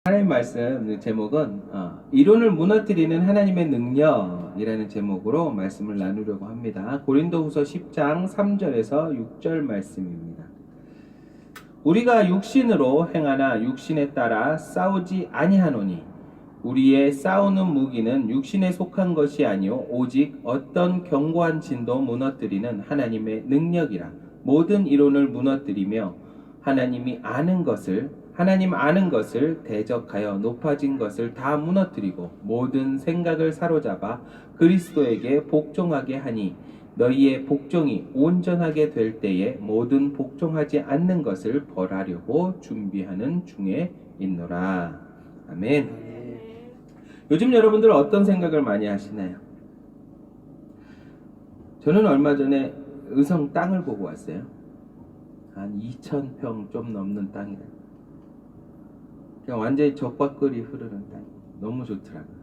하나님 말씀 제목은 이론을 무너뜨리는 하나님의 능력이라는 제목으로 말씀을 나누려고 합니다. 고린도후서 10장 3절에서 6절 말씀입니다. 우리가 육신으로 행하나 육신에 따라 싸우지 아니하노니 우리의 싸우는 무기는 육신에 속한 것이 아니요 오직 어떤 견고한 진도 무너뜨리는 하나님의 능력이라. 모든 이론을 무너뜨리며 하나님 아는 것을 대적하여 높아진 것을 다 무너뜨리고 모든 생각을 사로잡아 그리스도에게 복종하게 하니 너희의 복종이 온전하게 될 때에 모든 복종하지 않는 것을 벌하려고 준비하는 중에 있노라. 아멘. 요즘 여러분들 어떤 생각을 많이 하시나요? 저는 얼마 전에 의성 땅을 보고 왔어요. 한 2,000평 좀 넘는 땅이다. 그냥 완전히 적박글이 흐르는 땅. 너무 좋더라고요.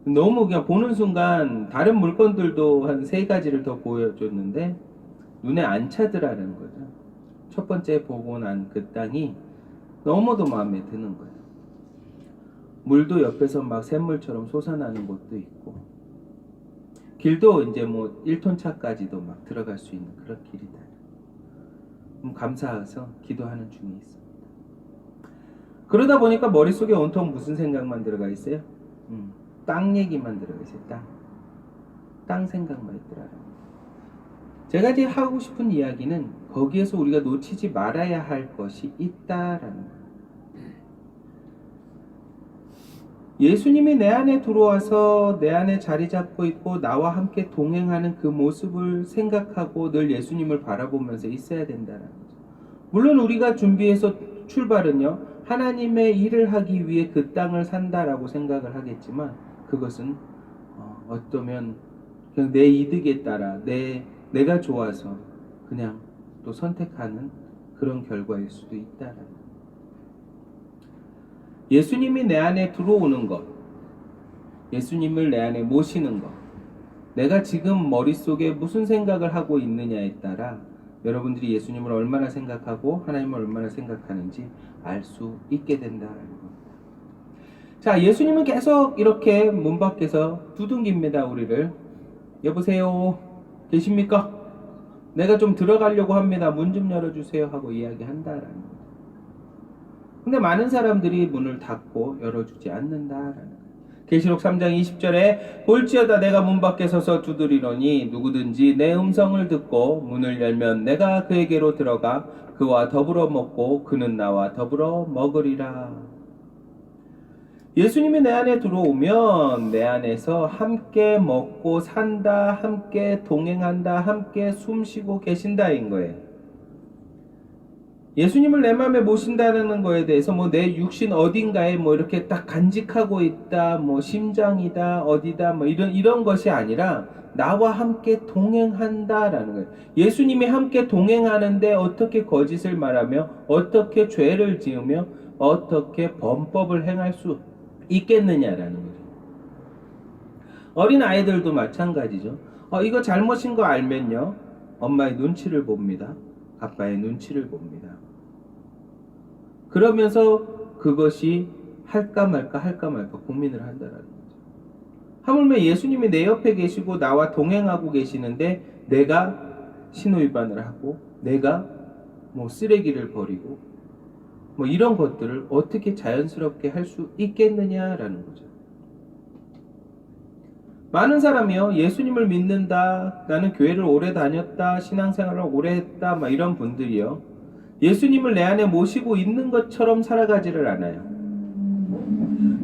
너무 그냥 보는 순간 다른 물건들도 한 3가지를 더 보여줬는데 눈에 안 차더라는 거죠. 첫 번째 보고 난 그 땅이 너무도 마음에 드는 거예요. 물도 옆에서 막 샘물처럼 솟아나는 곳도 있고 길도 이제 뭐 1톤 차까지도 막 들어갈 수 있는 그런 길이다. 감사해서 기도하는 중에 있습니다. 그러다 보니까 머릿속에 온통 무슨 생각만 들어가 있어요? 땅 얘기만 들어가 있어요. 땅 생각만 있더라고요. 제가 지금 하고 싶은 이야기는 거기에서 우리가 놓치지 말아야 할 것이 있다라는 거예요. 예수님이 내 안에 들어와서 내 안에 자리 잡고 있고 나와 함께 동행하는 그 모습을 생각하고 늘 예수님을 바라보면서 있어야 된다는 거죠. 물론 우리가 준비해서 출발은요, 하나님의 일을 하기 위해 그 땅을 산다라고 생각을 하겠지만 그것은 어쩌면 그냥 내 이득에 따라 내가 좋아서 그냥 또 선택하는 그런 결과일 수도 있다라는 거예요. 예수님이 내 안에 들어오는 것, 예수님을 내 안에 모시는 것, 내가 지금 머릿속에 무슨 생각을 하고 있느냐에 따라 여러분들이 예수님을 얼마나 생각하고 하나님을 얼마나 생각하는지 알 수 있게 된다는 겁니다. 자, 예수님은 계속 이렇게 문 밖에서 두둥깁니다. 우리를. 여보세요? 계십니까? 내가 좀 들어가려고 합니다. 문 좀 열어주세요 하고 이야기한다라는 거예요. 근데 많은 사람들이 문을 닫고 열어주지 않는다라는 거예요. 계시록 3장 20절에 볼지어다 내가 문 밖에 서서 두드리노니 누구든지 내 음성을 듣고 문을 열면 내가 그에게로 들어가 그와 더불어 먹고 그는 나와 더불어 먹으리라. 예수님이 내 안에 들어오면 내 안에서 함께 먹고 산다, 함께 동행한다, 함께 숨쉬고 계신다인 거예요. 예수님을 내 마음에 모신다는 거에 대해서 내 육신 어딘가에 이렇게 딱 간직하고 있다, 심장이다, 어디다, 이런 것이 아니라 나와 함께 동행한다라는 거예요. 예수님이 함께 동행하는데 어떻게 거짓을 말하며, 어떻게 죄를 지으며, 어떻게 범법을 행할 수 있겠느냐라는 거죠. 어린 아이들도 마찬가지죠. 이거 잘못인 거 알면요, 엄마의 눈치를 봅니다. 아빠의 눈치를 봅니다. 그러면서 그것이 할까 말까 고민을 한다는 거죠. 하물며 예수님이 내 옆에 계시고 나와 동행하고 계시는데 내가 신호위반을 하고 내가 쓰레기를 버리고 이런 것들을 어떻게 자연스럽게 할 수 있겠느냐라는 거죠. 많은 사람이요, 예수님을 믿는다, 나는 교회를 오래 다녔다, 신앙생활을 오래 했다, 이런 분들이요, 예수님을 내 안에 모시고 있는 것처럼 살아가지를 않아요.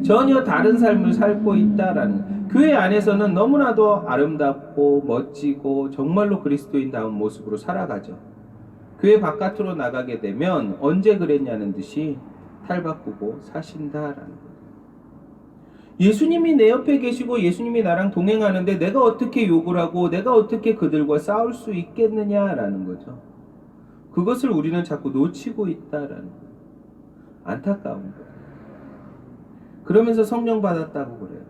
전혀 다른 삶을 살고 있다라는, 교회 안에서는 너무나도 아름답고 멋지고 정말로 그리스도인다운 모습으로 살아가죠. 교회 바깥으로 나가게 되면 언제 그랬냐는 듯이 탈바꾸고 사신다라는 거예요. 예수님이 내 옆에 계시고 예수님이 나랑 동행하는데 내가 어떻게 욕을 하고 내가 어떻게 그들과 싸울 수 있겠느냐라는 거죠. 그것을 우리는 자꾸 놓치고 있다라는 거예요. 안타까운 거예요. 그러면서 성령 받았다고 그래요.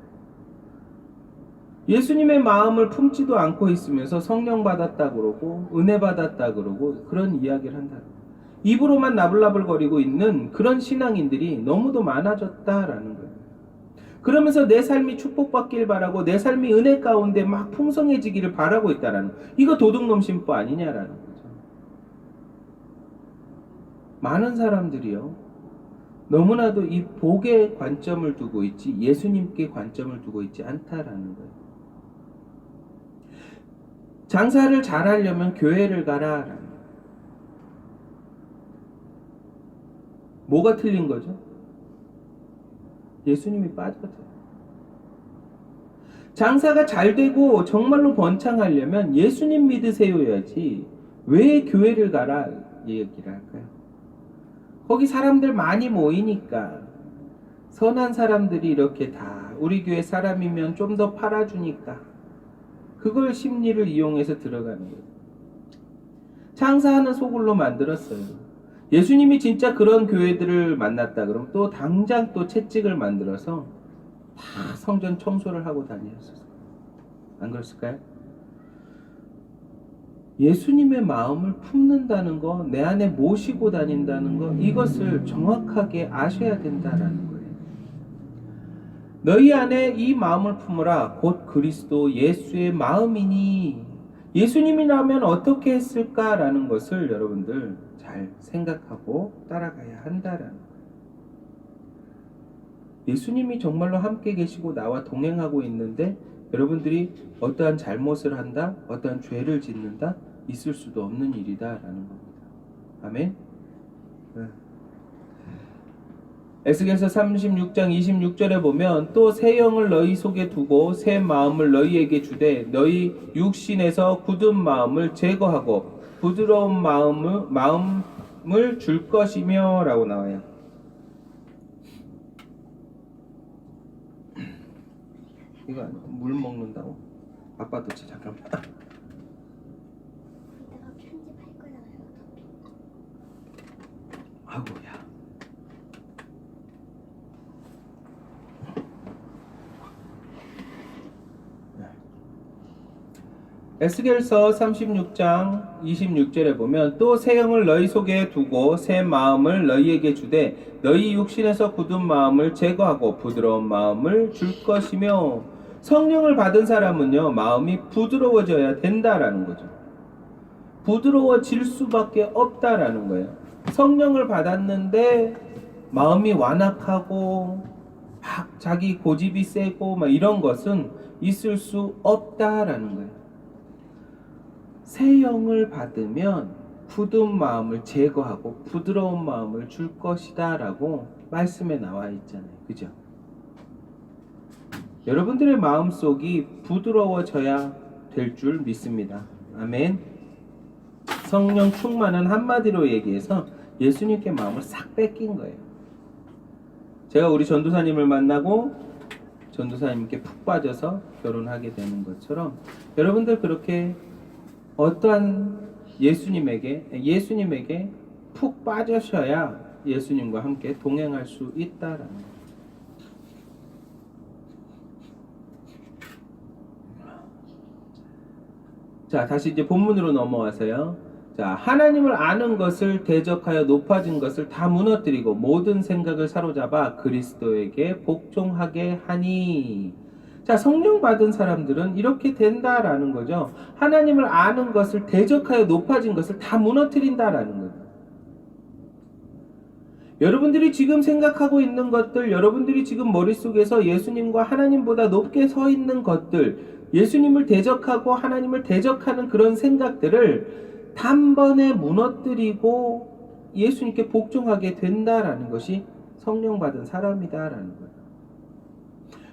예수님의 마음을 품지도 않고 있으면서 성령 받았다고 그러고 은혜 받았다고 그러고 그런 이야기를 한다는 거예요. 입으로만 나불나불거리고 있는 그런 신앙인들이 너무도 많아졌다라는 거예요. 그러면서 내 삶이 축복받길 바라고 내 삶이 은혜 가운데 막 풍성해지기를 바라고 있다라는 거예요. 이거 도둑놈 심보 아니냐라는 거죠. 많은 사람들이요, 너무나도 이 복에 관점을 두고 있지 예수님께 관점을 두고 있지 않다라는 거예요. 장사를 잘하려면 교회를 가라라는 거예요. 뭐가 틀린 거죠? 예수님이 빠졌어요. 장사가 잘 되고 정말로 번창하려면 예수님 믿으세요야지 왜 교회를 가라 얘기를 할까요? 거기 사람들 많이 모이니까, 선한 사람들이 이렇게 다 우리 교회 사람이면 좀 더 팔아주니까 그걸 심리를 이용해서 들어가는 거예요. 장사하는 소굴로 만들었어요. 예수님이 진짜 그런 교회들을 만났다 그러면 또 당장 또 채찍을 만들어서 다 성전 청소를 하고 다니셨어요. 안 그랬을까요? 예수님의 마음을 품는다는 거, 내 안에 모시고 다닌다는 거, 이것을 정확하게 아셔야 된다라는 거예요. 너희 안에 이 마음을 품으라 곧 그리스도 예수의 마음이니, 예수님이라면 어떻게 했을까라는 것을 여러분들 잘 생각하고 따라가야 한다라는 거예요. 예수님이 정말로 함께 계시고 나와 동행하고 있는데 여러분들이 어떠한 잘못을 한다, 어떠한 죄를 짓는다, 있을 수도 없는 일이다라는 겁니다. 아멘. 에스겔서 36장 26절에 보면 또 새 영을 너희 속에 두고 새 마음을 너희에게 주되 너희 육신에서 굳은 마음을 제거하고 부드러운 마음을 줄 것이며 라고 나와요. 이거 아니야. 물 먹는다고? 아빠 도치 잠깐만. 이따가 편집할 거잖아요. 아이고야. 에스겔서 36장 26절에 보면 또 새 영을 너희 속에 두고 새 마음을 너희에게 주되 너희 육신에서 굳은 마음을 제거하고 부드러운 마음을 줄 것이며, 성령을 받은 사람은요 마음이 부드러워져야 된다라는 거죠. 부드러워질 수밖에 없다라는 거예요. 성령을 받았는데 마음이 완악하고 막 자기 고집이 세고 막 이런 것은 있을 수 없다라는 거예요. 새 영을 받으면 굳은 마음을 제거하고 부드러운 마음을 줄 것이다 라고 말씀에 나와 있잖아요. 그죠? 여러분들의 마음속이 부드러워져야 될 줄 믿습니다. 아멘. 성령 충만은 한마디로 얘기해서 예수님께 마음을 싹 뺏긴 거예요. 제가 우리 전도사님을 만나고 전도사님께 푹 빠져서 결혼하게 되는 것처럼 여러분들 그렇게 어떠한 예수님에게 푹 빠져셔야 예수님과 함께 동행할 수 있다라는 거예요. 자, 다시 이제 본문으로 넘어와서요. 자, 하나님을 아는 것을 대적하여 높아진 것을 다 무너뜨리고 모든 생각을 사로잡아 그리스도에게 복종하게 하니. 자, 성령 받은 사람들은 이렇게 된다라는 거죠. 하나님을 아는 것을 대적하여 높아진 것을 다 무너뜨린다라는 거예요. 여러분들이 지금 생각하고 있는 것들, 여러분들이 지금 머릿속에서 예수님과 하나님보다 높게 서 있는 것들, 예수님을 대적하고 하나님을 대적하는 그런 생각들을 단번에 무너뜨리고 예수님께 복종하게 된다라는 것이 성령 받은 사람이다라는 거예요.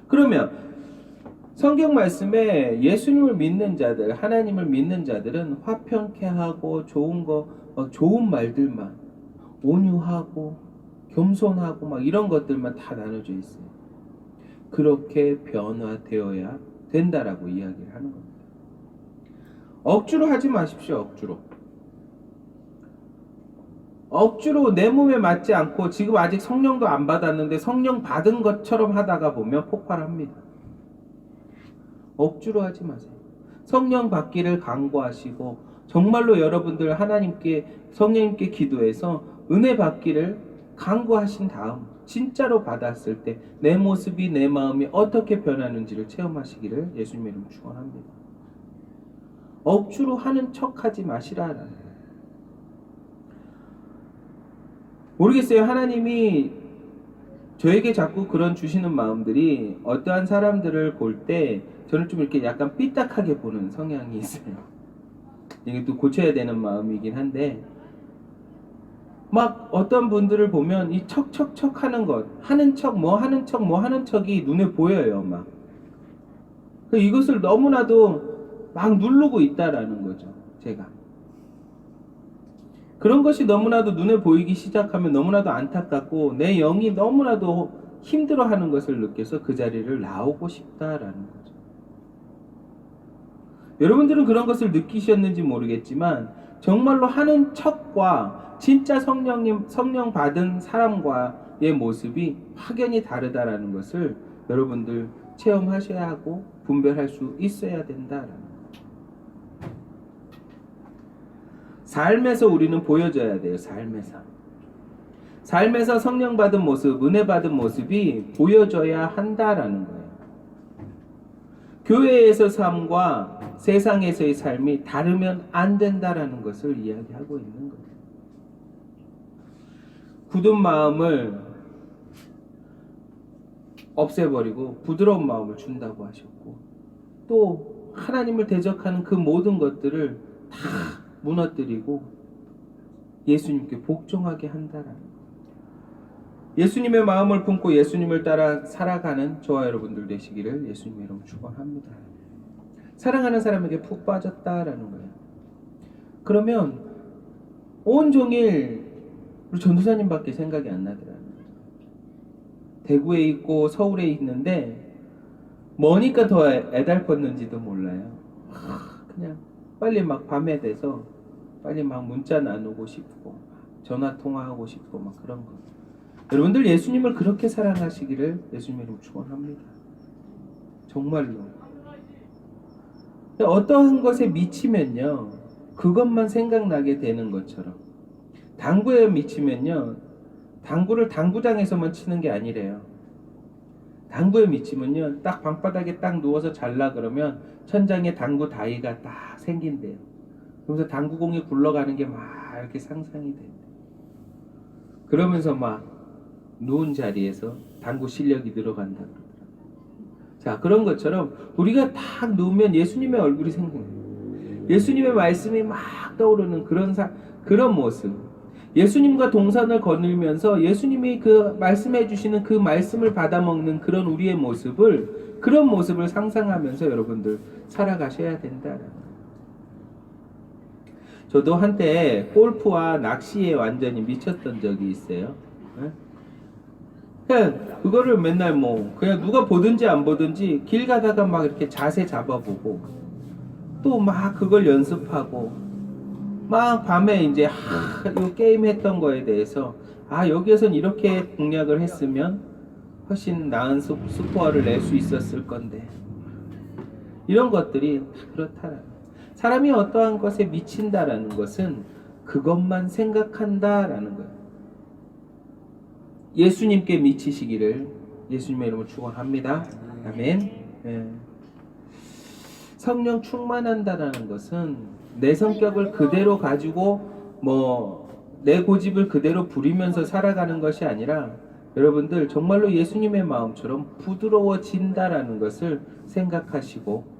그러면 성경 말씀에 예수님을 믿는 자들, 하나님을 믿는 자들은 화평케 하고 좋은 말들만, 온유하고 겸손하고 막 이런 것들만 다 나눠져 있어요. 그렇게 변화되어야 된다라고 이야기를 하는 겁니다. 억지로 하지 마십시오. 억지로 내 몸에 맞지 않고 지금 아직 성령도 안 받았는데 성령 받은 것처럼 하다가 보면 폭발합니다. 억지로 하지 마세요. 성령 받기를 간구하시고 정말로 여러분들 하나님께 성령님께 기도해서 은혜 받기를 간구하신 다음 진짜로 받았을 때 내 모습이 내 마음이 어떻게 변하는지를 체험하시기를 예수님의 이름으로 축원합니다. 억지로 하는 척하지 마시라는 거예요. 모르겠어요. 하나님이 저에게 자꾸 그런 주시는 마음들이 어떠한 사람들을 볼 때 저는 좀 이렇게 약간 삐딱하게 보는 성향이 있어요. 이게 또 고쳐야 되는 마음이긴 한데 막 어떤 분들을 보면 이 척척척 하는 것, 하는 척 뭐 하는 척이 눈에 보여요. 막 이것을 너무나도 막 누르고 있다라는 거죠. 제가 그런 것이 너무나도 눈에 보이기 시작하면 너무나도 안타깝고 내 영이 너무나도 힘들어하는 것을 느껴서 그 자리를 나오고 싶다라는 거죠. 여러분들은 그런 것을 느끼셨는지 모르겠지만 정말로 하는 척과 진짜 성령 받은 사람과의 모습이 확연히 다르다라는 것을 여러분들 체험하셔야 하고 분별할 수 있어야 된다라는 거죠. 삶에서 우리는 보여줘야 돼요. 삶에서 성령 받은 모습, 은혜 받은 모습이 보여져야 한다라는 거예요. 교회에서 삶과 세상에서의 삶이 다르면 안 된다라는 것을 이야기하고 있는 거예요. 굳은 마음을 없애버리고 부드러운 마음을 준다고 하셨고, 또 하나님을 대적하는 그 모든 것들을 다 무너뜨리고 예수님께 복종하게 한다라는 거예요. 예수님의 마음을 품고 예수님을 따라 살아가는 저와 여러분들 되시기를 예수님의 이름으로 축원합니다. 사랑하는 사람에게 푹 빠졌다라는 거예요. 그러면 온종일 우리 전도사님밖에 생각이 안 나더라는 거예요. 대구에 있고 서울에 있는데 머니까 더 애달펐는지도 몰라요. 그냥 빨리 막 밤에 돼서 빨리 막 문자 나누고 싶고 전화 통화하고 싶고 막 그런 거. 여러분들 예수님을 그렇게 사랑하시기를 예수님의 이름으로 축원합니다. 정말로. 어떠한 것에 미치면요, 그것만 생각나게 되는 것처럼, 당구에 미치면요, 당구를 당구장에서만 치는 게 아니래요. 당구에 미치면요, 딱 방바닥에 딱 누워서 잘라 그러면 천장에 당구 다이가 딱 생긴대요. 그러면서 당구공이 굴러가는 게 막 이렇게 상상이 돼요. 그러면서 막 누운 자리에서 당구 실력이 늘어간다 그러더라고요. 자, 그런 것처럼 우리가 딱 누우면 예수님의 얼굴이 생겨요. 예수님의 말씀이 막 떠오르는 그런 모습. 예수님과 동산을 거닐면서 예수님이 그 말씀해 주시는 그 말씀을 받아먹는 그런 우리의 모습을, 그런 모습을 상상하면서 여러분들 살아가셔야 된다는 거예요. 저도 한때 골프와 낚시에 완전히 미쳤던 적이 있어요. 그냥 그거를 맨날 그냥 누가 보든지 안 보든지 길 가다가 막 이렇게 자세 잡아보고 또 막 그걸 연습하고 막 밤에 이제 이 게임 했던 거에 대해서 여기에선 이렇게 공략을 했으면 훨씬 나은 스코어를 낼 수 있었을 건데, 이런 것들이 다 그렇다라는 거예요. 사람이 어떠한 것에 미친다라는 것은 그것만 생각한다라는 거예요. 예수님께 미치시기를 예수님의 이름으로 축원합니다. 아멘. 네. 성령 충만한다라는 것은 내 성격을 그대로 가지고 내 고집을 그대로 부리면서 살아가는 것이 아니라, 여러분들 정말로 예수님의 마음처럼 부드러워진다라는 것을 생각하시고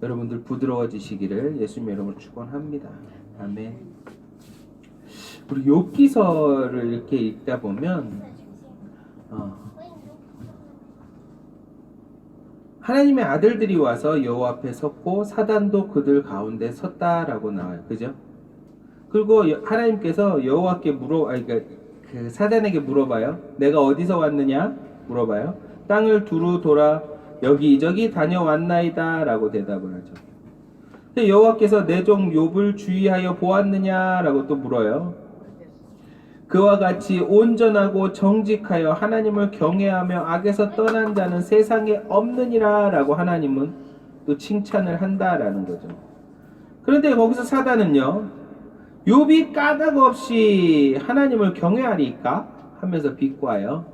여러분들 부드러워지시기를 예수님의 이름으로 축원합니다. 아멘. 우리 욥기서를 이렇게 읽다 보면 하나님의 아들들이 와서 여호와 앞에 섰고 사단도 그들 가운데 섰다라고 나와요. 그죠? 그리고 하나님께서 여호와께 그 사단에게 물어봐요. 내가 어디서 왔느냐? 물어봐요. 땅을 두루 돌아 여기저기 다녀왔나이다 라고 대답을 하죠. 여호와께서 내 종 욥을 주의하여 보았느냐라고 또 물어요. 그와 같이 온전하고 정직하여 하나님을 경외하며 악에서 떠난 자는 세상에 없느니라 라고 하나님은 또 칭찬을 한다라는 거죠. 그런데 거기서 사단은요, 욥이 까닭 없이 하나님을 경외하리까 하면서 비꼬아요.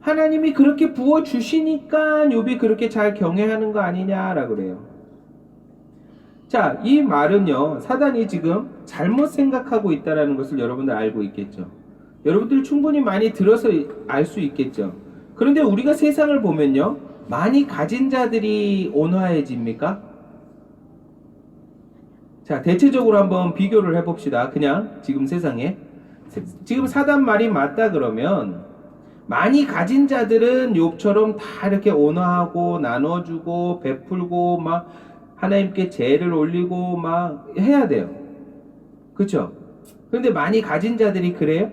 하나님이 그렇게 부어주시니까 욥이 그렇게 잘 경외하는 거 아니냐라고 그래요. 자, 이 말은요, 사단이 지금 잘못 생각하고 있다는 것을 여러분들 알고 있겠죠. 여러분들 충분히 많이 들어서 알 수 있겠죠. 그런데 우리가 세상을 보면요, 많이 가진 자들이 온화해집니까? 자, 대체적으로 한번 비교를 해봅시다. 그냥 지금 세상에. 지금 사단 말이 맞다 그러면 많이 가진 자들은 욥처럼 다 이렇게 온화하고 나눠주고 베풀고 막 하나님께 제를 올리고 막 해야 돼요. 그렇죠? 그런데 많이 가진 자들이 그래요?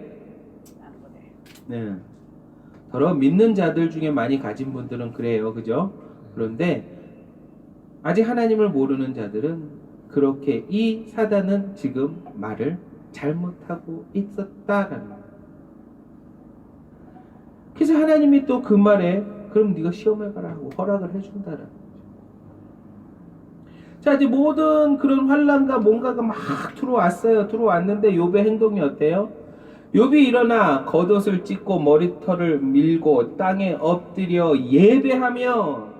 네. 더러 믿는 자들 중에 많이 가진 분들은 그래요. 그죠? 그런데 아직 하나님을 모르는 자들은 그렇게 이 사단은 지금 말을 잘못하고 있었다라는 거예요. 그래서 하나님이 또 그 말에 그럼 네가 시험해봐라 하고 허락을 해준다라는 거죠. 자, 이제 모든 그런 환난과 뭔가가 막 들어왔어요. 들어왔는데 욥의 행동이 어때요? 욥이 일어나 겉옷을 찢고 머리털을 밀고 땅에 엎드려 예배하며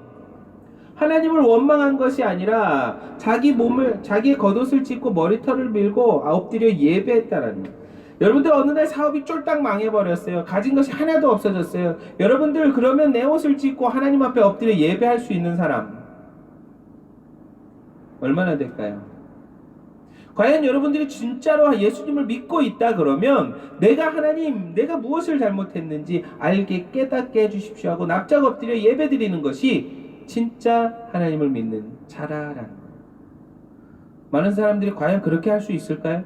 하나님을 원망한 것이 아니라 자기의 겉옷을 찢고 머리털을 밀고 엎드려 예배했다라는 거예요. 여러분들 어느 날 사업이 쫄딱 망해버렸어요. 가진 것이 하나도 없어졌어요. 여러분들 그러면 내 옷을 찢고 하나님 앞에 엎드려 예배할 수 있는 사람 얼마나 될까요? 과연 여러분들이 진짜로 예수님을 믿고 있다 그러면 내가 무엇을 잘못했는지 알게 깨닫게 해주십시오 하고 납작 엎드려 예배 드리는 것이 진짜 하나님을 믿는 자라라는 거예요. 많은 사람들이 과연 그렇게 할 수 있을까요?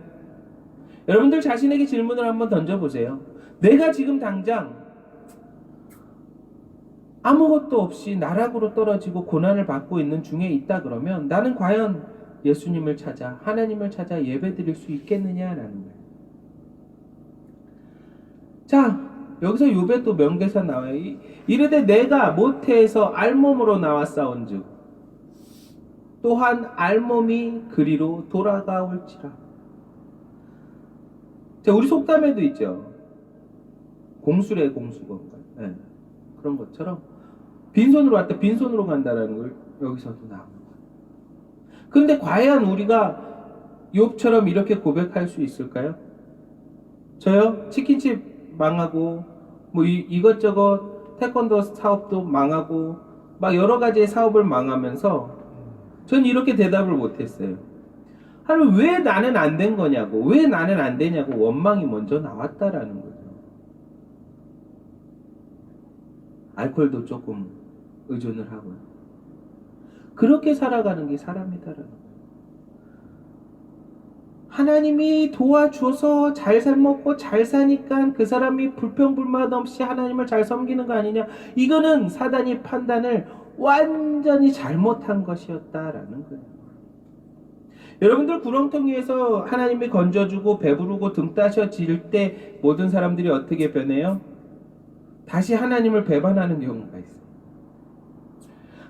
여러분들 자신에게 질문을 한번 던져보세요. 내가 지금 당장 아무것도 없이 나락으로 떨어지고 고난을 받고 있는 중에 있다 그러면 나는 과연 예수님을 찾아 하나님을 찾아 예배드릴 수 있겠느냐라는 거예요. 자, 여기서 욥의 또 명대사 나와요. 이르되 내가 모태에서 알몸으로 나왔사온즉 또한 알몸이 그리로 돌아가올지라. 자, 우리 속담에도 있죠. 공수래 공수건가. 네. 그런 것처럼 빈손으로 왔다 빈손으로 간다라는 걸 여기서도 나오는 거예요. 그런데 과연 우리가 욥처럼 이렇게 고백할 수 있을까요? 저요? 치킨집 망하고 뭐 이것저것 태권도 사업도 망하고 막 여러 가지의 사업을 망하면서 전 이렇게 대답을 못했어요. 하루 왜 나는 안 된 거냐고, 왜 나는 안 되냐고 원망이 먼저 나왔다라는 거죠. 알코올도 조금 의존을 하고요. 그렇게 살아가는 게 사람이다라는 거예요. 하나님이 도와줘서 잘 살먹고 잘 사니까 그 사람이 불평불만 없이 하나님을 잘 섬기는 거 아니냐. 이거는 사단이 판단을 완전히 잘못한 것이었다라는 거예요. 여러분들 구렁텅이에서 하나님이 건져주고 배부르고 등 따셔질 때 모든 사람들이 어떻게 변해요? 다시 하나님을 배반하는 경우가 있어요.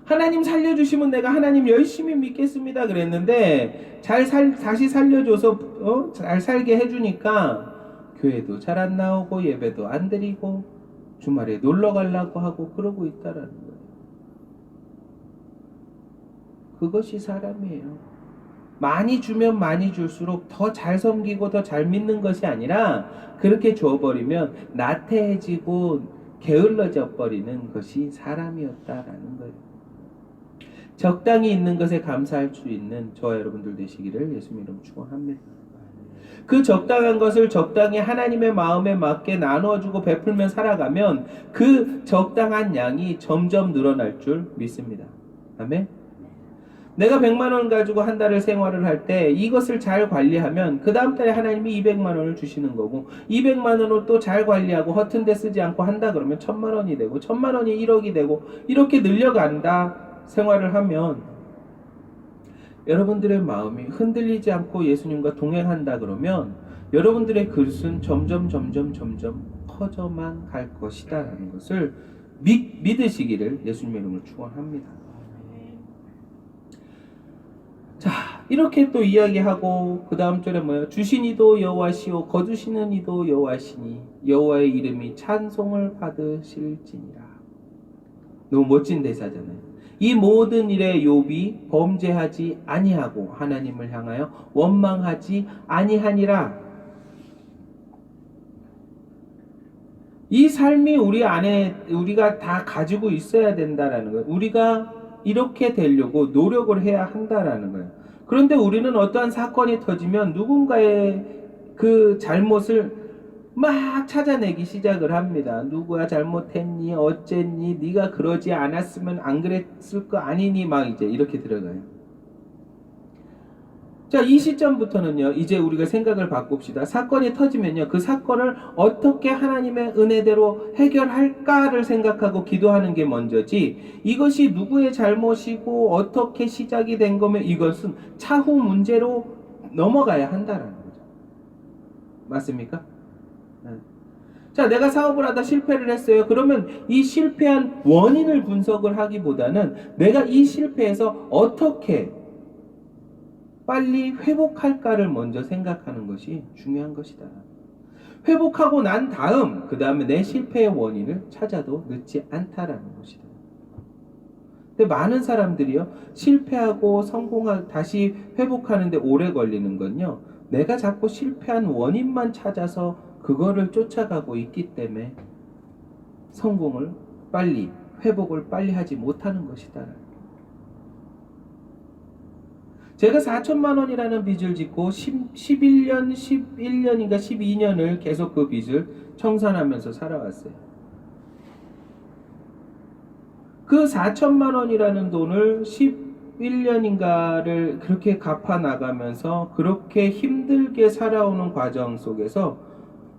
하나님 살려주시면 내가 하나님 열심히 믿겠습니다 그랬는데 다시 살려줘서 잘 살게 해주니까 교회도 잘 안 나오고 예배도 안 드리고 주말에 놀러 가려고 하고 그러고 있다라는 거예요. 그것이 사람이에요. 많이 주면 많이 줄수록 더 잘 섬기고 더 잘 믿는 것이 아니라 그렇게 줘버리면 나태해지고 게을러져 버리는 것이 사람이었다라는 거예요. 적당히 있는 것에 감사할 수 있는 저와 여러분들 되시기를 예수님 이름으로 축원합니다. 그 적당한 것을 적당히 하나님의 마음에 맞게 나누어주고 베풀며 살아가면 그 적당한 양이 점점 늘어날 줄 믿습니다. 아멘. 내가 100만 원 가지고 한 달을 생활을 할 때 이것을 잘 관리하면 그 다음 달에 하나님이 200만 원을 주시는 거고 200만 원을 또 잘 관리하고 허튼 데 쓰지 않고 한다 그러면 1000만 원이 되고 1000만 원이 1억이 되고 이렇게 늘려간다 생활을 하면 여러분들의 마음이 흔들리지 않고 예수님과 동행한다 그러면 여러분들의 그릇은 점점 커져만 갈 것이다 라는 것을 믿으시기를 예수님 이름으로 축원합니다. 이렇게 또 이야기하고 그 다음 절에 뭐예요? 주신 이도 여호와시오 거두시는 이도 여호와시니 여호와의 이름이 찬송을 받으실지니라. 너무 멋진 대사잖아요. 이 모든 일에 욥이 범죄하지 아니하고 하나님을 향하여 원망하지 아니하니라. 이 삶이 우리 안에 우리가 다 가지고 있어야 된다라는 거예요. 우리가 이렇게 되려고 노력을 해야 한다라는 거예요. 그런데 우리는 어떠한 사건이 터지면 누군가의 그 잘못을 막 찾아내기 시작을 합니다. 누구야 잘못했니? 어쨌니? 네가 그러지 않았으면 안 그랬을 거 아니니? 막 이제 이렇게 들어가요. 자, 이 시점부터는요, 이제 우리가 생각을 바꿉시다. 사건이 터지면요, 그 사건을 어떻게 하나님의 은혜대로 해결할까를 생각하고 기도하는 게 먼저지, 이것이 누구의 잘못이고 어떻게 시작이 된 거면 이것은 차후 문제로 넘어가야 한다는 거죠. 맞습니까? 네. 자, 내가 사업을 하다 실패를 했어요. 그러면 이 실패한 원인을 분석을 하기보다는 내가 이 실패에서 어떻게 빨리 회복할까를 먼저 생각하는 것이 중요한 것이다. 회복하고 난 다음 그 다음에 내 실패의 원인을 찾아도 늦지 않다라는 것이다. 근데 많은 사람들이요, 실패하고 성공하고 다시 회복하는데 오래 걸리는 건요, 내가 자꾸 실패한 원인만 찾아서 그거를 쫓아가고 있기 때문에 성공을 빨리, 회복을 빨리 하지 못하는 것이다. 제가 4천만 원이라는 빚을 짓고 11년, 11년인가 12년을 계속 그 빚을 청산하면서 살아왔어요. 그 4천만 원이라는 돈을 11년인가를 그렇게 갚아 나가면서 그렇게 힘들게 살아오는 과정 속에서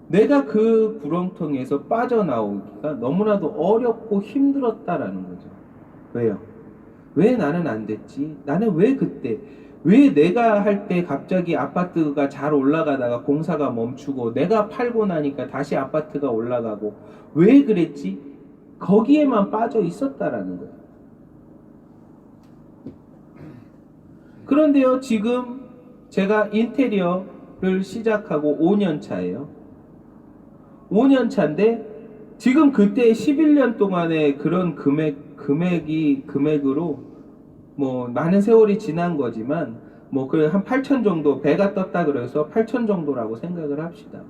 내가 그 구렁텅이에서 빠져나오기가 너무나도 어렵고 힘들었다라는 거죠. 왜요? 왜 나는 안 됐지? 나는 왜 그때, 왜 내가 할 때 갑자기 아파트가 잘 올라가다가 공사가 멈추고 내가 팔고 나니까 다시 아파트가 올라가고 왜 그랬지? 거기에만 빠져 있었다라는 거예요. 그런데요, 지금 제가 인테리어를 시작하고 5년 차예요. 5년 차인데 지금 그때 11년 동안의 그런 금액으로 뭐 많은 세월이 지난 거지만 뭐 그래 한 8천 정도 배가 떴다 그래서 8천 정도라고 생각을 합시다.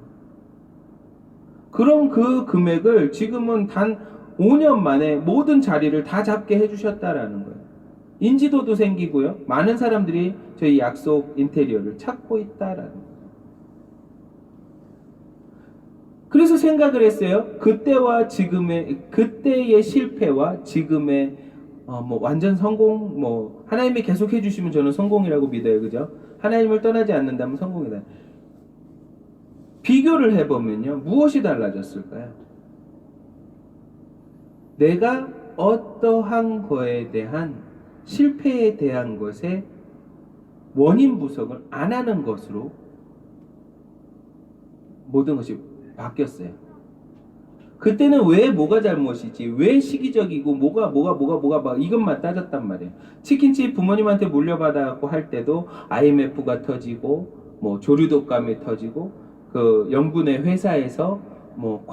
그럼 그 금액을 지금은 단 5년 만에 모든 자리를 다 잡게 해주셨다라는 거예요. 인지도도 생기고요. 많은 사람들이 저희 약속 인테리어를 찾고 있다라는 거예요. 그래서 생각을 했어요. 그때의 실패와 지금의 뭐 완전 성공, 뭐 하나님이 계속 해주시면 저는 성공이라고 믿어요, 그죠? 하나님을 떠나지 않는다면 성공이다. 비교를 해보면요, 무엇이 달라졌을까요? 내가 어떠한 거에 대한 실패에 대한 것에 원인 분석을 안 하는 것으로 모든 것이 바뀌었어요. 그때는 왜 뭐가 잘못이지, 왜 시기적이고 뭐가 막 이것만 따졌단 말이에요. 치킨집 부모님한테 물려받아갖고 할 때도 IMF가 터지고 뭐 조류독감이 터지고 그 영분의 회사에서 뭐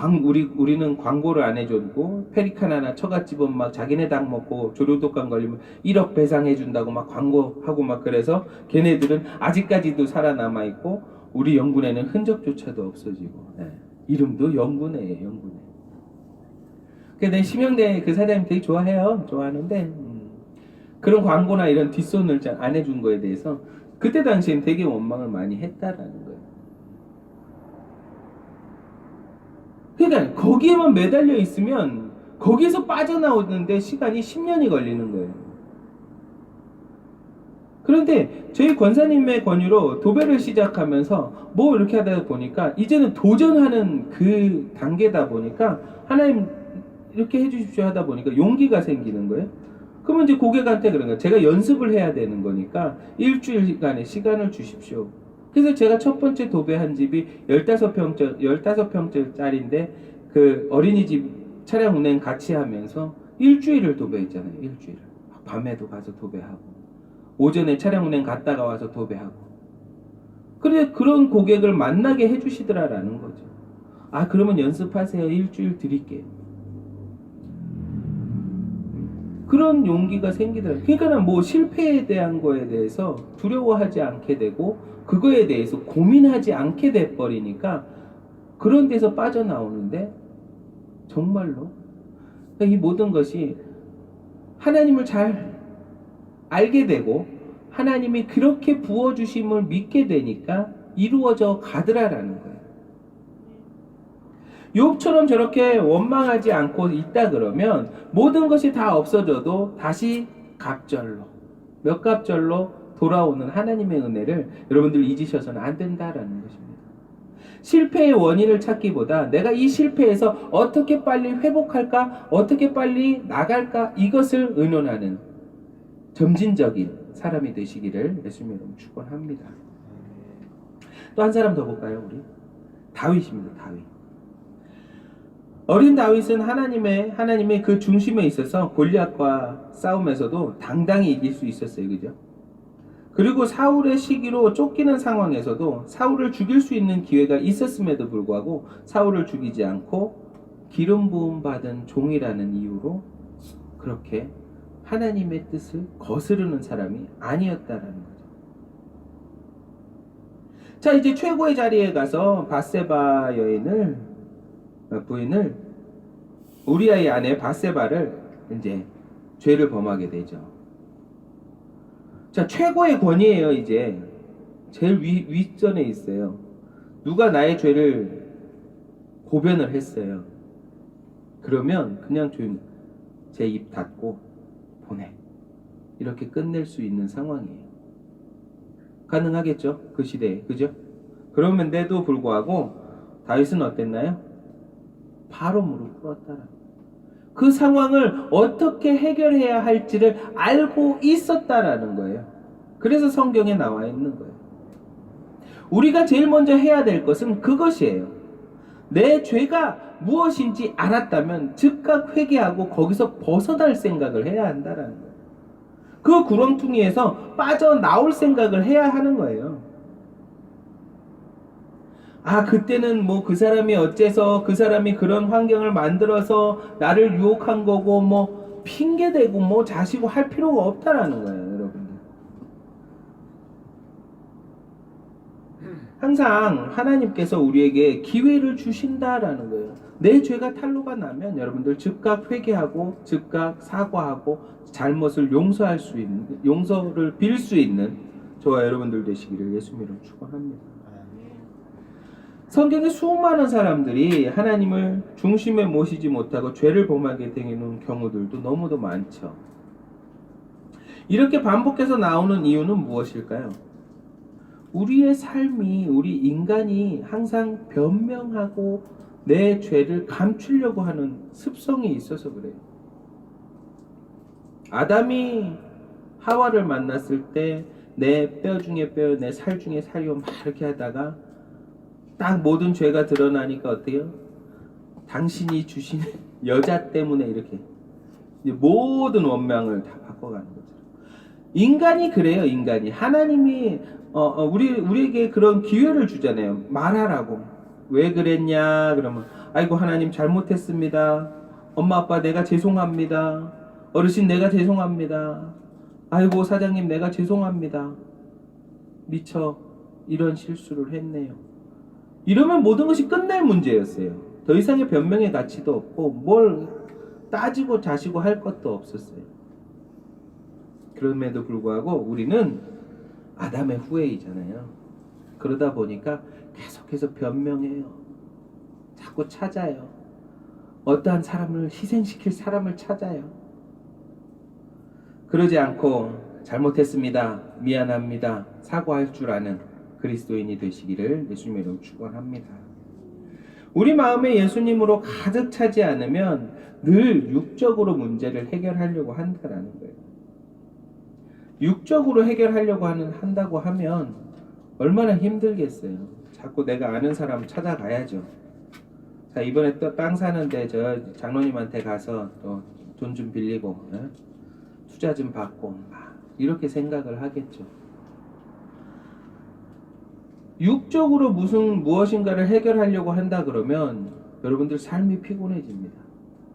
우리는 광고를 안 해주고 페리칸 하나 처갓집은 막 자기네 닭 먹고 조류독감 걸리면 1억 배상해준다고 막 광고하고 막 그래서 걔네들은 아직까지도 살아남아 있고 우리 영분에는 흔적조차도 없어지고, 네. 이름도 영분회예요, 영분회. 내 심형래 그 사장님 되게 좋아하는데 그런 광고나 이런 뒷손을 잘 안 해준 거에 대해서 그때 당시엔 되게 원망을 많이 했다라는 거예요. 그러니까 거기에만 매달려 있으면 거기에서 빠져나오는데 시간이 10년이 걸리는 거예요. 그런데 저희 권사님의 권유로 도배를 시작하면서 뭐 이렇게 하다 보니까 이제는 도전하는 그 단계다 보니까 하나님 이렇게 해주십시오 하다 보니까 용기가 생기는 거예요. 그러면 이제 고객한테 그런 거예요. 제가 연습을 해야 되는 거니까 일주일간의 시간을 주십시오. 그래서 제가 첫 번째 도배한 집이 15평짜리인데 그 어린이집 차량 운행 같이 하면서 일주일을 도배했잖아요. 일주일을. 밤에도 가서 도배하고. 오전에 차량 운행 갔다가 와서 도배하고. 그래, 그런 고객을 만나게 해주시더라라는 거죠. 아, 그러면 연습하세요. 일주일 드릴게요. 그런 용기가 생기더라고요. 그러니까 뭐 실패에 대한 거에 대해서 두려워하지 않게 되고 그거에 대해서 고민하지 않게 돼버리니까 그런 데서 빠져나오는데 정말로 이 모든 것이 하나님을 잘 알게 되고 하나님이 그렇게 부어주심을 믿게 되니까 이루어져 가더라라는 거예요. 욥처럼 저렇게 원망하지 않고 있다 그러면 모든 것이 다 없어져도 다시 갑절로, 몇 갑절로 돌아오는 하나님의 은혜를 여러분들 잊으셔서는 안 된다라는 것입니다. 실패의 원인을 찾기보다 내가 이 실패에서 어떻게 빨리 회복할까, 어떻게 빨리 나갈까, 이것을 의논하는 점진적인 사람이 되시기를 예수님의 이름으로 축원합니다. 또 한 사람 더 볼까요? 우리 다윗입니다. 다윗. 어린 다윗은 하나님의 그 중심에 있어서 골리앗과 싸움에서도 당당히 이길 수 있었어요. 그죠? 그리고 사울의 시기로 쫓기는 상황에서도 사울을 죽일 수 있는 기회가 있었음에도 불구하고 사울을 죽이지 않고 기름 부음 받은 종이라는 이유로 그렇게 하나님의 뜻을 거스르는 사람이 아니었다라는 거죠. 자, 이제 최고의 자리에 가서 바세바 부인을 우리아의 아내 바세바를 이제 죄를 범하게 되죠. 자, 최고의 권위예요. 이제 제일 윗전에 있어요. 누가 나의 죄를 고변을 했어요. 그러면 그냥 조용히 제 입 닫고 보내. 이렇게 끝낼 수 있는 상황이에요. 가능하겠죠? 그 시대에. 그죠? 그러면데도 불구하고 다윗은 어땠나요? 바로 무릎 꿇었다라. 그 상황을 어떻게 해결해야 할지를 알고 있었다라는 거예요. 그래서 성경에 나와 있는 거예요. 우리가 제일 먼저 해야 될 것은 그것이에요. 내 죄가 무엇인지 알았다면 즉각 회개하고 거기서 벗어날 생각을 해야 한다라는 거예요. 그 구렁텅이에서 빠져나올 생각을 해야 하는 거예요. 아, 그때는 뭐 그 사람이 어째서 그 사람이 그런 환경을 만들어서 나를 유혹한 거고 뭐 핑계대고 뭐 자시고 할 필요가 없다라는 거예요, 여러분들. 항상 하나님께서 우리에게 기회를 주신다라는 거예요. 내 죄가 탄로가 나면 여러분들 즉각 회개하고 즉각 사과하고 잘못을 용서할 수 있는, 용서를 빌 수 있는 저와 여러분들 되시기를 예수님으로 축원합니다. 성경에 수많은 사람들이 하나님을 중심에 모시지 못하고 죄를 범하게 되는 경우들도 너무도 많죠. 이렇게 반복해서 나오는 이유는 무엇일까요? 우리의 삶이, 우리 인간이 항상 변명하고 내 죄를 감추려고 하는 습성이 있어서 그래요. 아담이 하와를 만났을 때 내 뼈 중에 뼈, 내 살 중에 살이요 막 이렇게 하다가 딱 모든 죄가 드러나니까 어때요? 당신이 주신 여자 때문에 이렇게 모든 원망을 다 바꿔가는 거죠. 인간이 그래요. 인간이 하나님이 우리에게 그런 기회를 주잖아요. 말하라고. 왜 그랬냐 그러면 아이고 하나님 잘못했습니다. 엄마 아빠 내가 죄송합니다. 어르신 내가 죄송합니다. 아이고 사장님 내가 죄송합니다. 미처 이런 실수를 했네요. 이러면 모든 것이 끝날 문제였어요. 더 이상의 변명의 가치도 없고 뭘 따지고 자시고 할 것도 없었어요. 그럼에도 불구하고 우리는 아담의 후예이잖아요. 그러다 보니까 계속해서 변명해요. 자꾸 찾아요. 어떠한 사람을 희생시킬 사람을 찾아요. 그러지 않고 잘못했습니다. 미안합니다. 사과할 줄 아는 그리스도인이 되시기를 예수님의 이름으로 축원합니다. 우리 마음에 예수님으로 가득 차지 않으면 늘 육적으로 문제를 해결하려고 한다라는 거예요. 육적으로 해결하려고 한다고 하면 얼마나 힘들겠어요. 자꾸 내가 아는 사람 찾아가야죠. 자, 이번에 또 땅 사는데 저 장로님한테 가서 또 돈 좀 빌리고 투자 좀 받고 이렇게 생각을 하겠죠. 육적으로 무엇인가를 해결하려고 한다 그러면 여러분들 삶이 피곤해집니다.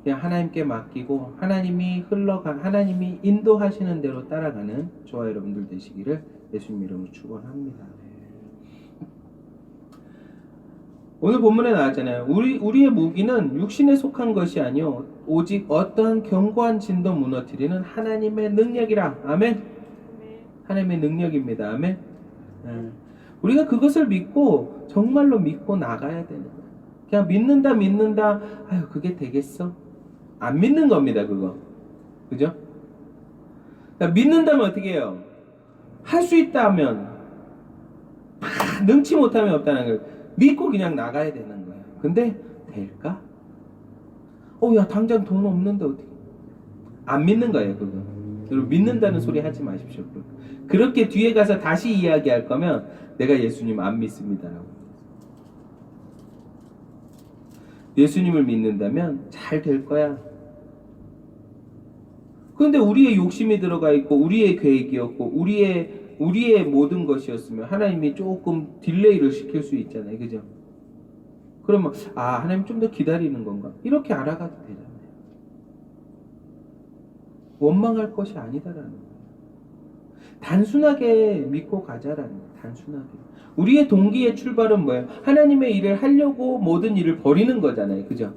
그냥 하나님께 맡기고 하나님이 인도하시는 대로 따라가는 저와 여러분들 되시기를 예수님 이름으로 축원합니다. 오늘 본문에 나왔잖아요. 우리의 무기는 육신에 속한 것이 아니요 오직 어떠한 견고한 진도 무너뜨리는 하나님의 능력이라. 아멘. 하나님의 능력입니다. 아멘. 우리가 그것을 믿고 정말로 믿고 나가야 되는 거예요. 그냥 믿는다. 아유 그게 되겠어? 안 믿는 겁니다. 그거. 그죠? 그러니까 믿는다면 어떻게 해요? 할 수 있다면 능치 못하면 없다는 거예요. 믿고 그냥 나가야 되는 거예요. 근데 될까? 야 당장 돈 없는데 어떻게? 안 믿는 거예요. 그거. 여러분 믿는다는 소리 하지 마십시오. 그렇게 뒤에 가서 다시 이야기할 거면 내가 예수님 안 믿습니다라고. 예수님을 믿는다면 잘 될 거야. 그런데 우리의 욕심이 들어가 있고 우리의 계획이었고 우리의 모든 것이었으면 하나님이 조금 딜레이를 시킬 수 있잖아요. 그죠? 그러면 하나님 좀 더 기다리는 건가? 이렇게 알아가도 되잖아요. 원망할 것이 아니다라는 거예요. 단순하게 믿고 가자라는 거예요. 단순하게. 우리의 동기의 출발은 뭐예요? 하나님의 일을 하려고 모든 일을 버리는 거잖아요. 그죠?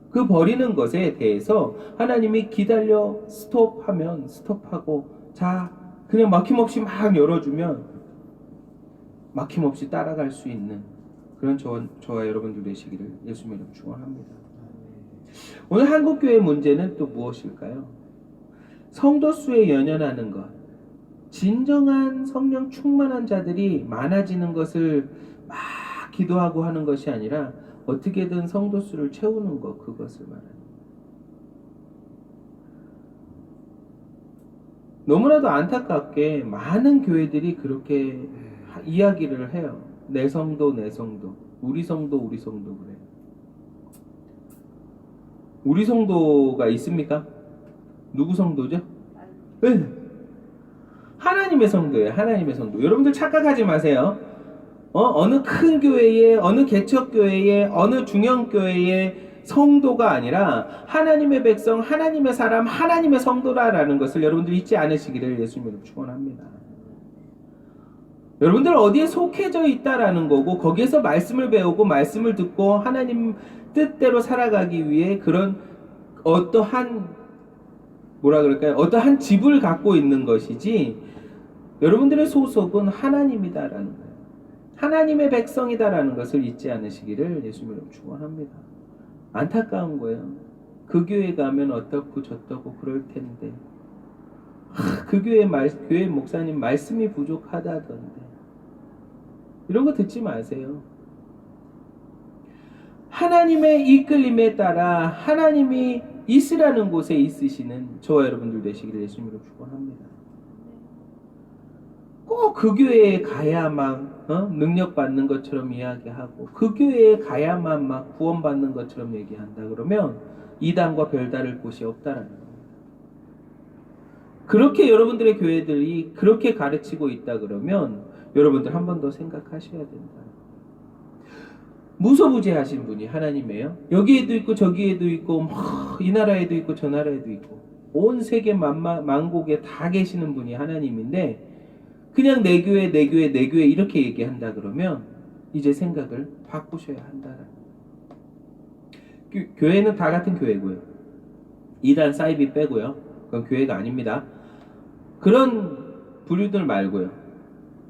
그 버리는 것에 대해서 하나님이 기다려 스톱하면 스톱하고 그냥 막힘없이 막 열어주면 막힘없이 따라갈 수 있는 그런 저와 여러분들 되시기를 예수님 이름으로 축원합니다. 오늘 한국교회 문제는 또 무엇일까요? 성도 수에 연연하는 것. 진정한 성령 충만한 자들이 많아지는 것을 막 기도하고 하는 것이 아니라 어떻게든 성도 수를 채우는 것, 그것을 말합니다. 너무나도 안타깝게 많은 교회들이 그렇게 이야기를 해요. 내 성도, 우리 성도 그래요. 우리 성도가 있습니까? 누구 성도죠? 네. 하나님의 성도예요. 하나님의 성도. 여러분들 착각하지 마세요. 어느 큰 교회에, 어느 개척교회에, 어느 중형교회에 성도가 아니라 하나님의 백성, 하나님의 사람, 하나님의 성도라라는 것을 여러분들 잊지 않으시기를 예수님으로 축원합니다. 여러분들 어디에 속해져 있다라는 거고 거기에서 말씀을 배우고 말씀을 듣고 하나님 뜻대로 살아가기 위해 그런 어떠한 집을 갖고 있는 것이지 여러분들의 소속은 하나님이다라는 거예요. 하나님의 백성이다라는 것을 잊지 않으시기를 예수님으로 축원합니다. 안타까운 거예요. 그 교회 가면 어떻고 저떻고 그럴 텐데 그 교회 목사님 말씀이 부족하다던데 이런 거 듣지 마세요. 하나님의 이끌림에 따라 하나님이 있으라는 곳에 있으시는 저와 여러분들 되시기를 예수님으로 축원합니다. 꼭 그 교회에 가야만 능력 받는 것처럼 이야기하고 그 교회에 가야만 막 구원받는 것처럼 얘기한다 그러면 이단과 별다를 곳이 없다라는 거예요. 그렇게 여러분들의 교회들이 그렇게 가르치고 있다 그러면 여러분들 한 번 더 생각하셔야 된다. 무소부재하신 분이 하나님이에요. 여기에도 있고 저기에도 있고 이 나라에도 있고 저 나라에도 있고 온 세계 만국에 다 계시는 분이 하나님인데 그냥 내 교회 이렇게 얘기한다 그러면 이제 생각을 바꾸셔야 한다라는 거예요. 교회는 다 같은 교회고요. 이단 사이비 빼고요. 그건 교회가 아닙니다. 그런 부류들 말고요.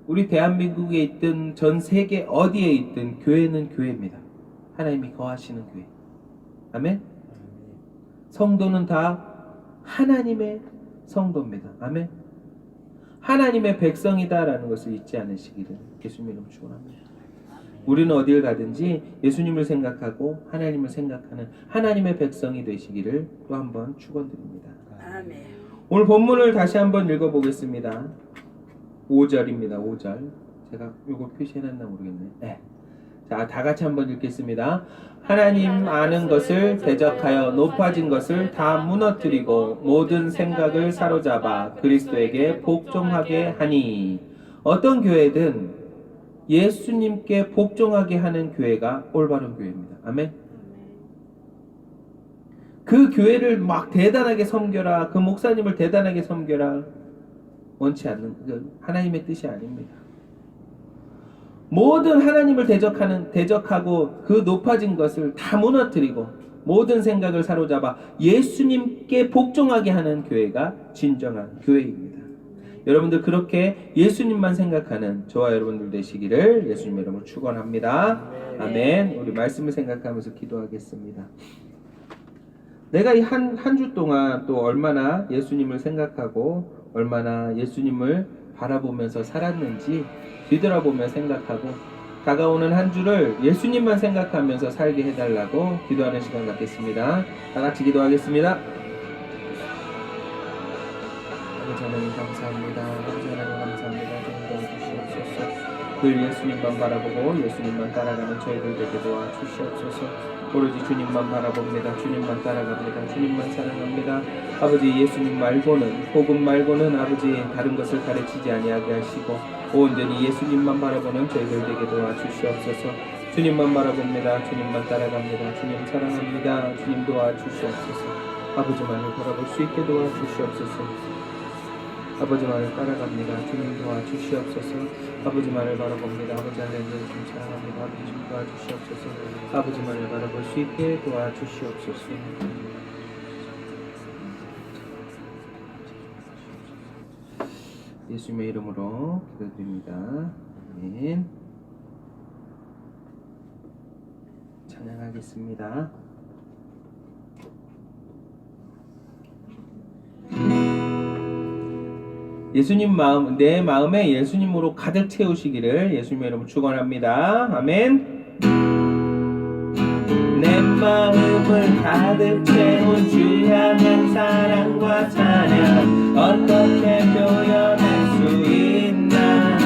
우리 대한민국에 있든 전 세계 어디에 있든 교회는 교회입니다. 하나님이 거하시는 교회. 아멘? 성도는 다 하나님의 성도입니다. 아멘? 하나님의 백성이다라는 것을 잊지 않으시기를 예수님 이름으로 축원합니다. 우리는 어딜 가든지 예수님을 생각하고 하나님을 생각하는 하나님의 백성이 되시기를 또 한번 축원드립니다. 아멘. 오늘 본문을 다시 한번 읽어보겠습니다. 5절입니다. 5절. 제가 이거 표시해놨나 모르겠네. 네. 자, 다 같이 한번 읽겠습니다. 하나님 아는 것을 대적하여 높아진 것을 다 무너뜨리고 모든 생각을 사로잡아 그리스도에게 복종하게 하니. 어떤 교회든 예수님께 복종하게 하는 교회가 올바른 교회입니다. 아멘. 그 교회를 막 대단하게 섬겨라, 그 목사님을 대단하게 섬겨라, 원치 않는, 하나님의 뜻이 아닙니다. 모든 하나님을 대적하고 그 높아진 것을 다 무너뜨리고 모든 생각을 사로잡아 예수님께 복종하게 하는 교회가 진정한 교회입니다. 여러분들 그렇게 예수님만 생각하는 저와 여러분들 되시기를 예수님 이름으로 축원합니다. 아멘. 우리 말씀을 생각하면서 기도하겠습니다. 내가 이 한 주 동안 또 얼마나 예수님을 생각하고 얼마나 예수님을 바라보면서 살았는지 뒤돌아보며 생각하고 다가오는 한 주를 예수님만 생각하면서 살게 해달라고 기도하는 시간 갖겠습니다. 다 같이 기도하겠습니다. 아버지 하나님 감사합니다. 아버지 하나님 감사합니다. 도와주시옵소서. 늘 예수님만 바라보고 예수님만 따라가는 저희들 되게 도와주시옵소서. 오로지 주님만 바라봅니다. 주님만 따라갑니다. 주님만 사랑합니다. 아버지 예수님 말고는 복음 말고는 아버지 다른 것을 가르치지 아니하게 하시고 온전히 예수님만 바라보는 저희들 되게 도와주시옵소서. 주님만 바라봅니다. 주님만 따라갑니다. 주님 사랑합니다. 주님 도와주시옵소서. 아버지만을 바라볼 수 있게 도와주시옵소서. 아버지만을 따라갑니다. 주님 도와주시옵소서. 아버지만을 바라봅니다. 아버지 하나님 좀 사랑합니다. 아버지 좀 도와주시옵소서. 아버지만을 바라볼 수 있게 도와주시옵소서. 예수님의 이름으로 기도드립니다. 아멘. 찬양하겠습니다. 예수님 마음, 내 마음에 예수님으로 가득 채우시기를 예수님의 이름으로 축원합니다. 아멘. 내 마음을 가득 채운 주 향한 사랑과 찬양 어떻게 표현할 수 있나.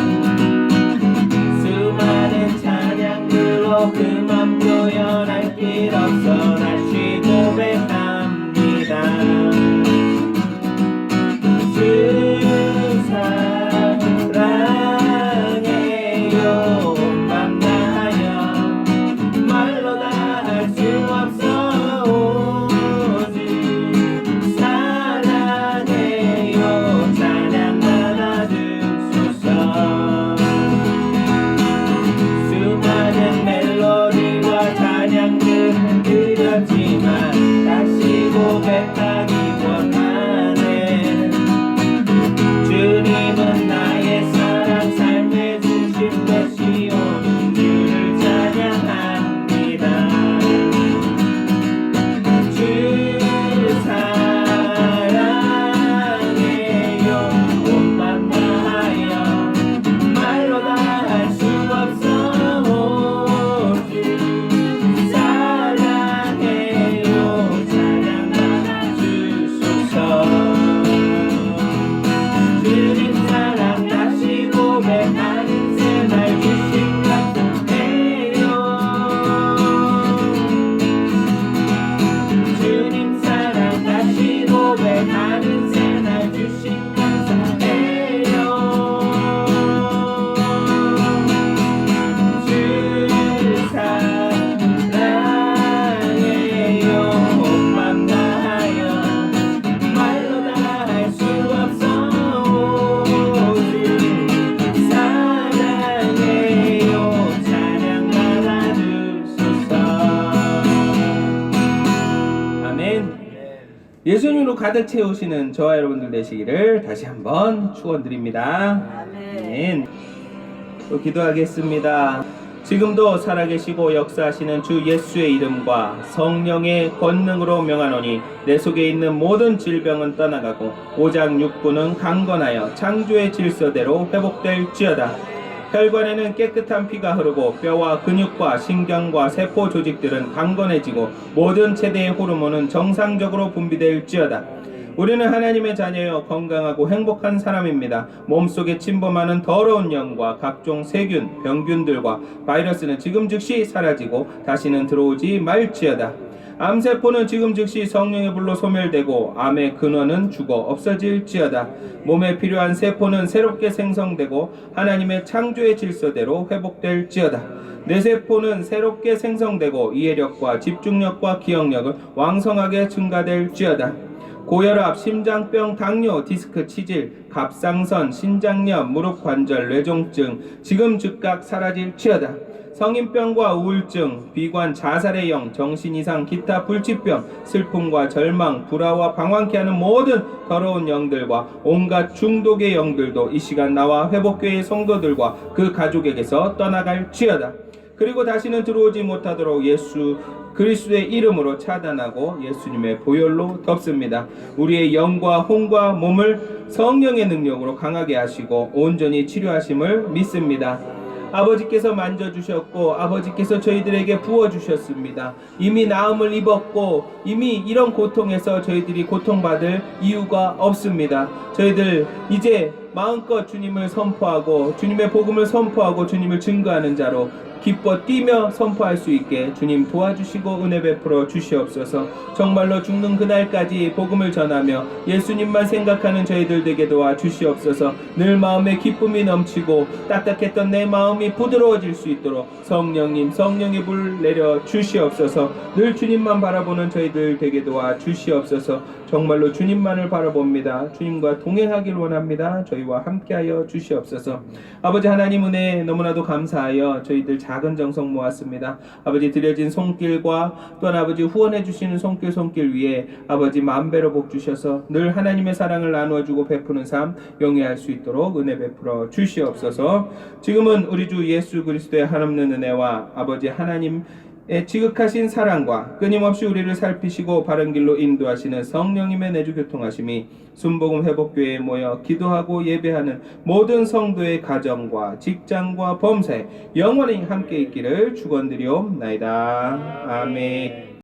수많은 찬양들로 그만 표현할 길 없어 다시 고백합니다. 주 사랑해요 만나요 말로 다 할 수 없어 오직 사랑해요 찬양 받아주소서. 수많은 멜로디와 찬양들을 드렸지만 다시 고백하기 원하네. 주님은 나의 사랑 삶의 중심 되시오는 주를 찬양합니다. 주 사랑해요 옷만 다하여 말로 다 할 수 없어 오직 사랑해요 찬양 받아주소서. 주님 사랑 다시 고백하는 새날 주신 감사해요. 주님 사랑 다시 고백하는 새날 주신 감사해요. 주 사랑해요 옷만 다하여 말로 다 할 수 없어 예수님으로 가득 채우시는 저와 여러분들 되시기를 다시 한번 축원드립니다. 아멘. 또 기도하겠습니다. 지금도 살아계시고 역사하시는 주 예수의 이름과 성령의 권능으로 명하노니 내 속에 있는 모든 질병은 떠나가고 오장 육부는 강건하여 창조의 질서대로 회복될지어다. 혈관에는 깨끗한 피가 흐르고 뼈와 근육과 신경과 세포 조직들은 강건해지고 모든 체대의 호르몬은 정상적으로 분비될지어다. 우리는 하나님의 자녀여 건강하고 행복한 사람입니다. 몸속에 침범하는 더러운 영과 각종 세균, 병균들과 바이러스는 지금 즉시 사라지고 다시는 들어오지 말지어다. 암세포는 지금 즉시 성령의 불로 소멸되고 암의 근원은 죽어 없어질지어다. 몸에 필요한 세포는 새롭게 생성되고 하나님의 창조의 질서대로 회복될지어다. 내 세포는 새롭게 생성되고 이해력과 집중력과 기억력을 왕성하게 증가될지어다. 고혈압, 심장병, 당뇨, 디스크, 치질, 갑상선, 신장염, 무릎 관절, 뇌종증 지금 즉각 사라질지어다. 성인병과 우울증, 비관, 자살의 영, 정신이상, 기타 불치병, 슬픔과 절망, 불화와 방황케 하는 모든 더러운 영들과 온갖 중독의 영들도 이 시간 나와 회복교회의 성도들과 그 가족에게서 떠나갈지어다. 그리고 다시는 들어오지 못하도록 예수 그리스도의 이름으로 차단하고 예수님의 보혈로 덮습니다. 우리의 영과 혼과 몸을 성령의 능력으로 강하게 하시고 온전히 치료하심을 믿습니다. 아버지께서 만져주셨고 아버지께서 저희들에게 부어주셨습니다. 이미 나음을 입었고 이미 이런 고통에서 저희들이 고통받을 이유가 없습니다. 저희들 이제 마음껏 주님을 선포하고 주님의 복음을 선포하고 주님을 증거하는 자로 기뻐 뛰며 선포할 수 있게 주님 도와주시고 은혜 베풀어 주시옵소서. 정말로 죽는 그날까지 복음을 전하며 예수님만 생각하는 저희들 되게 도와 주시옵소서. 늘 마음에 기쁨이 넘치고 딱딱했던 내 마음이 부드러워질 수 있도록 성령님 성령의 불 내려 주시옵소서. 늘 주님만 바라보는 저희들 되게 도와 주시옵소서. 정말로 주님만을 바라봅니다. 주님과 동행하길 원합니다. 저희와 함께하여 주시옵소서. 아버지 하나님 은혜 너무나도 감사하여 저희들 작은 정성 모았습니다. 아버지 드려진 손길과 또한 아버지 후원해 주시는 손길 위에 아버지 만배로 복 주셔서 늘 하나님의 사랑을 나누어주고 베푸는 삶 영위할 수 있도록 은혜 베풀어 주시옵소서. 지금은 우리 주 예수 그리스도의 한없는 은혜와 아버지 하나님 지극하신 사랑과 끊임없이 우리를 살피시고 바른 길로 인도하시는 성령님의 내주 교통하심이 순복음 회복교회에 모여 기도하고 예배하는 모든 성도의 가정과 직장과 범사에 영원히 함께 있기를 축원드리옵나이다. 아멘.